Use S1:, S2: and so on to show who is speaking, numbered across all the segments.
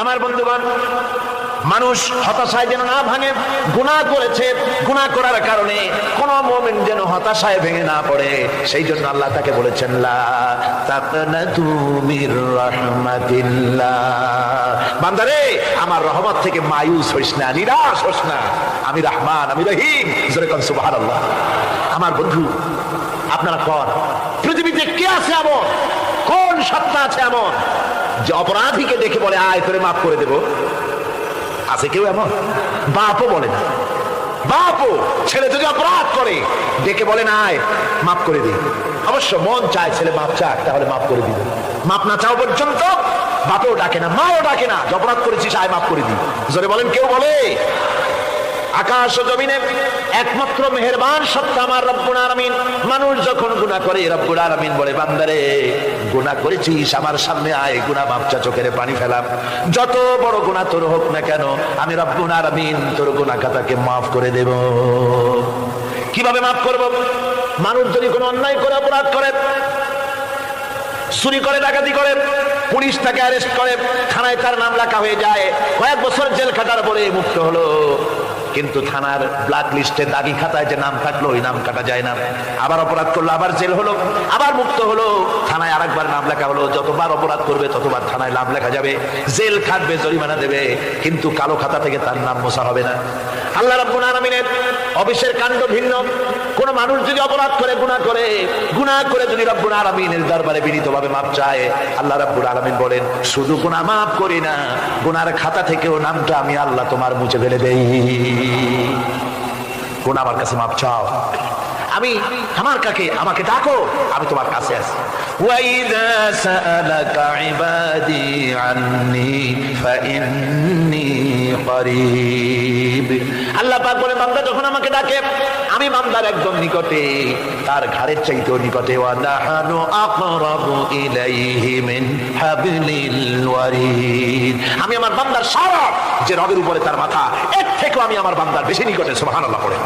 S1: আমার বন্ধুগণ, মানুষ হতাশায় যেন না ভাঙে। গুনাহ করেছে, গুনাহ করার কারণে কোন মুমিন যেন হতাশায় ভেঙে না পড়ে, সেই জন্য আল্লাহ তাকে বলেছেন লা তাকনাতু মির রাহমাতিল্লাহ, বান্দারে আমার রহমত থেকে মায়ুস হইস না, নিরাশ হইস না, আমি রহমান, আমি রহিম। জোরে কোন সুবহানাল্লাহ। আমার বন্ধু, আপনারা কোন পৃথিবীতে কে আছে এমন, কোন সত্তা আছে এমন যে অপরাধীকে দেখে বলে আয় তোরে মাফ করে দেব? আছে কেউ এমন? বাপও বলে না। বাপও ছেলে যদি অপরাধ করে ডেকে বলে না আয় মাফ করে দিই। অবশ্য মন চায় ছেলে মাফ চাক, তাহলে মাফ করে দিবে। মাফ না চাও পর্যন্ত বাপও ডাকে না, মাও ডাকে না, অপরাধ করেছিস আয় মাফ করে দিই। জোরে বলেন, কেউ বলে? আকাশ ও জমিনে একমাত্র মেহেরবান সত্তা আমার রব্বুল আলামিন। মানুষ যখন গুনাহ করে রব্বুল আলামিন বলে বান্দারে গুনাহ করেছিস আমার সামনে আয়, গুনাহ মাপ চা, চোখের পানি ফেলাম, যত বড় গুনাহ তোর হোক না কেন আমি রব্বুল আলামিন তোর গুনাহ খাতাকে মাফ করে দেব। কিভাবে মাফ করব? মানুষ যদি কোনো অন্যায় করে, অপরাধ করে, চুরি করে, ডাকাতি করে, পুলিশ তাকে অ্যারেস্ট করে, থানায় তার নাম লেখা হয়ে যায়, কয়েক বছর জেল খাটার পরে মুক্ত হলো, কিন্তু থানার ব্ল্যাক লিস্টে দাগি খাতায় যে নাম থাকলো ওই নাম কাটা যায় না। আবার অপরাধ করলো, আবার জেল হলো, আবার মুক্ত হলো, থানায় আরেকবার নাম লেখা হলো, যতবার অপরাধ করবে ততবার থানায় নাম লেখা যাবে, জেল খাটবে, জরিমানা দেবে, কিন্তু কালো খাতা থেকে তার নাম মোছা হবে না। আল্লাহ রাব্বুল আলামিনের অফিসের কাণ্ড ভিন্ন। কোন মানুষ যদি অপরাধ করে, গুনাহ করে যদি রব্বুল আলামিনের দরবারে বিনীতভাবে মাপ চায়, আল্লাহ রাব্বুল আলামিন বলেন শুধু গুনাহ মাফ করি না, গুনার খাতা থেকেও নামটা আমি আল্লাহ তোমার মুছে ফেলে দেই। কোন আমার কাছে মাপ চাও, আমি আমাকে ডাকো, আমি তোমার কাছে আছি। ওয়াইদা সাআলাকা ইবাদি আন্নী ফাইন্নী করিব। আল্লাহ পাক বলে বান্দা যখন আমাকে ডাকে আমি বান্দার একদম নিকটে, তার ঘাড়ের চাইতেও নিকটে। ওয়া নাহানু আকরাবু ইলাইহি মিন হাবলিল ওয়ারিদ। আমি আমার বান্দার সারা যে রগের উপরে তার মাথা, এর থেকেও আমি আমার বান্দার বেশি নিকটে। সুবহানাল্লাহ পড়ে।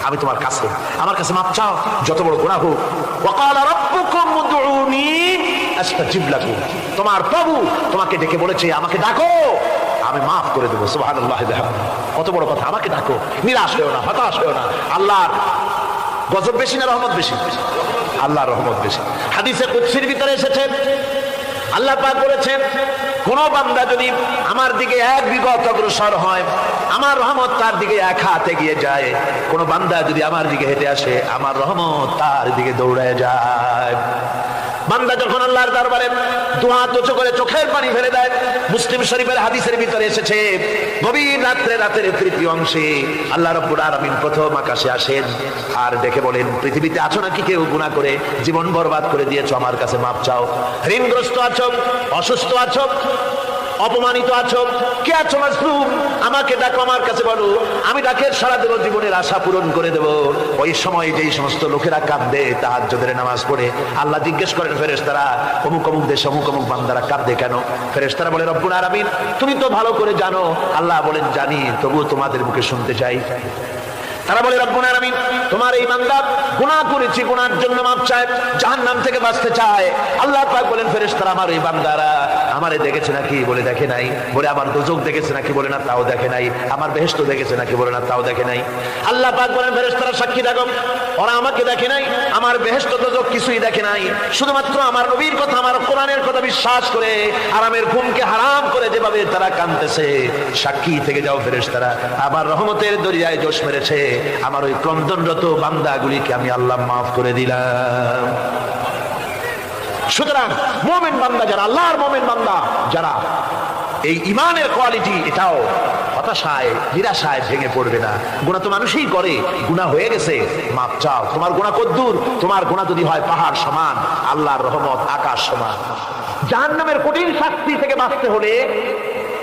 S1: আমি তোমার কাছে, আমার কাছে মাপ চাও, যত বড় গুনাহ হোক। ওয়াকালা রাব্বুকুম উদউনি আস্তাজিব লাকুম। তোমার প্রভু তোমাকে ডেকে বলেছে আমাকে ডাকো, আমি মাফ করে দেবো। সুবহানাল্লাহ। কত বড় কথা, আমাকে ডাকো, নিরাশ হয়েও না, হতাশ হয়েও না। আল্লাহর গজব বেশি না রহমত বেশি? আল্লাহর রহমত বেশি। হাদিসে কুদসির ভিতরে এসেছে আল্লাহ পাক বলেছেন কোন বান্দা যদি আমার দিকে এক বিগত অগ্রসর হয়, আমার রহমত তার দিকে এক হাত এগিয়ে যায়। কোন বান্দা যদি আমার দিকে হেঁটে আসে, আমার রহমত তার দিকে দৌড়ে যায়। বান্দা যখন আল্লাহর দরবারে দুহাত উঁচু করে চোখের পানি ফেলে দেয়, মুসলিম শরীফের হাদিসের ভিতরে এসেছে গভীর রাতের তৃতীয় অংশে আল্লাহ রাব্বুল আলামিন প্রথম আকাশে আসেন আর ডেকে বলেন পৃথিবীতে আছো নাকি কেউ গুনাহ করে জীবন বরবাদ করে দিয়েছো, আমার কাছে মাপ চাও। ঋণগ্রস্ত আছো, অসুস্থ আছো, অপমানিত আছো, কে আছো মাজলুম, আমাকে ডাকো, আমার কাছে বলো, আমি ডাকে সারা দেব, জীবনের আশা পূরণ করে দেব। ওই সময় যেই সমস্ত লোকেরা কাঁদে তাহাজ্জুদের নামাজ পড়ে, আল্লাহ জিজ্ঞেস করেন ফেরেশতারা অমুক অমুক দেশে অমুক অমুক বান্দারা কাঁদে কেন? ফেরেশতারা বলে রব্বুল আলামিন তুমি তো ভালো করে জানো। আল্লাহ বলেন জানি, তবুও তোমাদের মুখে শুনতে চাই। তারা বলে রব্বুল আলামিন তোমার এই বান্দা গুনাহ করেছে, গুনার জন্য মাপ চায়, জাহান্নাম থেকে বাঁচতে চায়। আল্লাহ পাক বলেন ফেরেশতারা আমার এই বান্দারা আমারে দেখেছে নাকি? বলে দেখে নাই। বলে আমার দোজখ দেখেছে নাকি? বলে না, তাও দেখে নাই। আমার বেহেশত দেখেছে নাকি? বলে না, তাও দেখে নাই। আল্লাহ পাক বলেন ফেরেশতারা সাক্ষী থাকো, ওরা আমাকে দেখে নাই, আমার বেহেশত দোজখ কিছুই দেখে নাই, শুধুমাত্র আমার নবীর কথা, আমার কোরআনের কথা বিশ্বাস করে আরামের ঘুমকে হারাম করে যেভাবে তারা কাঁদতেছে, সাক্ষী থেকে যাও ফেরেশতারা আমার রহমতের দরিয়ায় জোশ মেরেছে, আমার ওই ক্রন্দনরত বান্দাগুলিকে আমি আল্লাহ মাফ করে দিলাম। সুতরাং মুমিন বান্দা যারা, আল্লাহর মুমিন বান্দা যারা, এই ঈমানের কোয়ালিটি, এটাও হতাশায় নিরাশায় ভেঙে পড়বে না। গুনাহ তো মানুষই করে, গুনাহ হয়ে গেছে মাপ চাও। তোমার গুনাহ কদ্দুর? তোমার গুনাহ যদি হয় পাহাড় সমান, আল্লাহর রহমত আকাশ সমান। জাহান্নামের কঠিন শাস্তি থেকে বাঁচতে হলে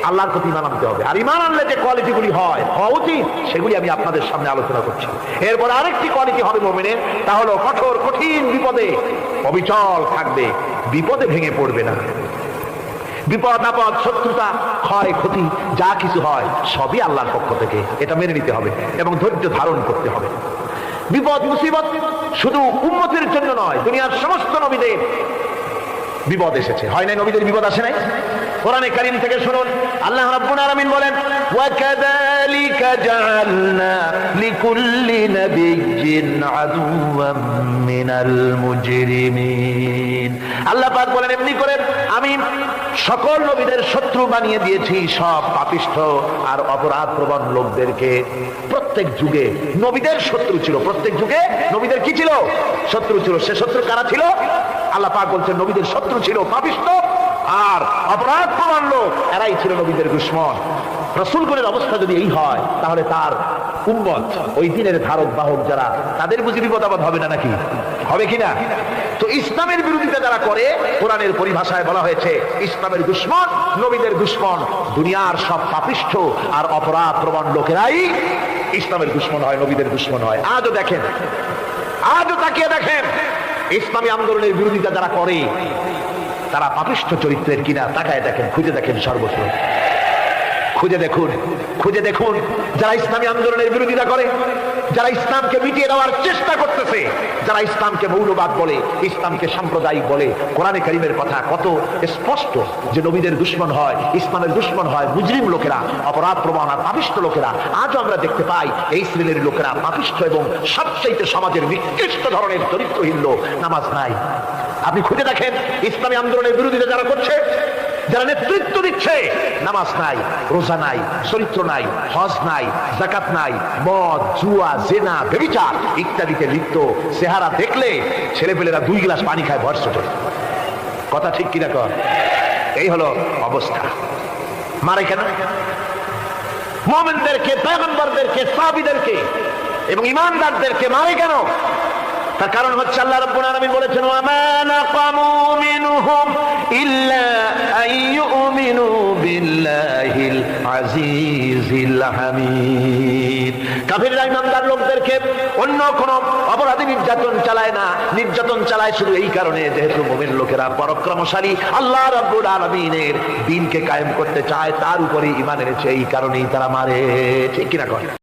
S1: আল্লাহর প্রতি ঈমান আনতে হবে। আর ঈমান আনলে যে কোয়ালিটিগুলি হওয়া উচিত সেগুলি আমি আপনাদের সামনে আলোচনা করছি। এরপর আরেকটি কোয়ালিটি হবে মুমিনের, তা হলো কঠোর কঠিন বিপদে অবিচল থাকবে, বিপদে ভেঙে পড়বে না। বিপদ আপদ, শত্রুতা, ক্ষয় ক্ষতি যা কিছু হয় সবই আল্লাহর পক্ষ থেকে, এটা মেনে নিতে হবে এবং ধৈর্য ধারণ করতে হবে। বিপদ মুসিবত শুধু উম্মতের জন্য নয়, দুনিয়ার সমস্ত নবীদের বিপদ এসেছে, হয় নাই? নবীদের বিপদ আসে নাই? কোরআনে কারীম থেকে শুনুন, আল্লাহ রাব্বুল আলামিন বলেন, ওয়া কাযালিকা জাআলনা লিকুল্লি নাবিয়্যিন আদুওয়াম মিনাল মুজরিমিন। আল্লাহ পাক বলেন, এমনি করে আমি সকল নবীদের শত্রু বানিয়ে দিয়েছি সব পাপিষ্ঠ আর অপরাধ প্রবণ লোকদেরকে। প্রত্যেক যুগে নবীদের শত্রু ছিল, প্রত্যেক যুগে নবীদের কি ছিল? শত্রু ছিল। সে শত্রু কারা ছিল? আল্লাহ পাক বলছেন নবীদের শত্রু ছিল পাপিষ্ঠ আর অপরাধ প্রবণ লোক, এরাই ছিল নবীদের দুশমন। রাসূলগণের অবস্থা যদি এই হয়, তাহলে তার উম্মত, ওই দিনের ধারক বাহক যারা, তাদের বুঝি বিপদাবাদ হবে না নাকি? হবে কিনা? তো ইসলামের বিরোধিতা যারা করে, কোরআনের পরিভাষায় বলা হয়েছে ইসলামের দুশমন, নবীদের দুশমন। দুনিয়ার সব পাপিষ্ঠ আর অপরাধ প্রবণ লোকেরাই ইসলামের দুশমন হয়, নবীদের দুশমন হয়। আজও দেখেন, আজও তাকিয়ে দেখেন, ইসলামী আন্দোলনের বিরোধিতা যারা করে তারা পাপিষ্ঠ চরিত্রের কিনা তাকায় দেখেন, খুঁজে দেখেন, সর্বত্র খুঁজে দেখুন, খুঁজে দেখুন। যারা ইসলামী আন্দোলনের বিরোধিতা করে, যারা ইসলামকে মিটিয়ে দেওয়ার চেষ্টা করতেছে, যারা ইসলামকে মৌলবাদ বলে, ইসলামকে সাম্প্রদায়িক বলে, কোরআনে কারীমের কথা কত স্পষ্ট যে নবীদের দুশমন হয়, ইসলামের দুশমন হয় মুজরিম লোকেরা, অপরাধ প্রবণ আর পাপিষ্ঠ লোকেরা। আজও আমরা দেখতে পাই এই শ্রেণীর লোকেরা পাপিষ্ঠ এবং সবচাইতে সমাজের নিকৃষ্ট ধরনের চরিত্রহীন লোক। নামাজ নাই। আপনি খুঁজে দেখেন ইসলামী আন্দোলনের বিরোধিতা যারা করছে, যারা নেতৃত্ব দিচ্ছে, নামাজ নাই, রোজা নাই, চরিত্র নাই, হজ নাই, যাকাত নাই, মদ, জুয়া, জেনা, ব্যভিচার ইত্যাদিতে লিপ্ত। চেহারা দেখলে ছেলেপেলেরা 2 গ্লাস পানি খায় ভর ছোট। কথা ঠিক কিনা কর? এই হলো অবস্থা। মারে কেন? মুমিনদেরকে, পয়গম্বরদেরকে, সাহাবীদেরকে এবং ঈমানদারদেরকে মারে কেন? তার কারণ হচ্ছে আল্লাহ রাব্বুল আলামিন বলেছেন, ওয়া মা নাকামু মিনহুম ইল্লা আইয়ুমিনু বিল্লাহিল আজিজিল হামিদ। কাফিররা ঈমানদার লোকদেরকে অন্য কোন অপরাধী নির্যাতন চালায় না, নির্যাতন চালায় শুধু এই কারণে যেহেতু মুমিন লোকেরা পরাক্রমশালী, আল্লাহ রাব্বুল আলামিনের দ্বীনকে কায়েম করতে চায়, তার উপরে ঈমান এনেছে, এই কারণেই তারা মারে। ঠিক কিনা কয়?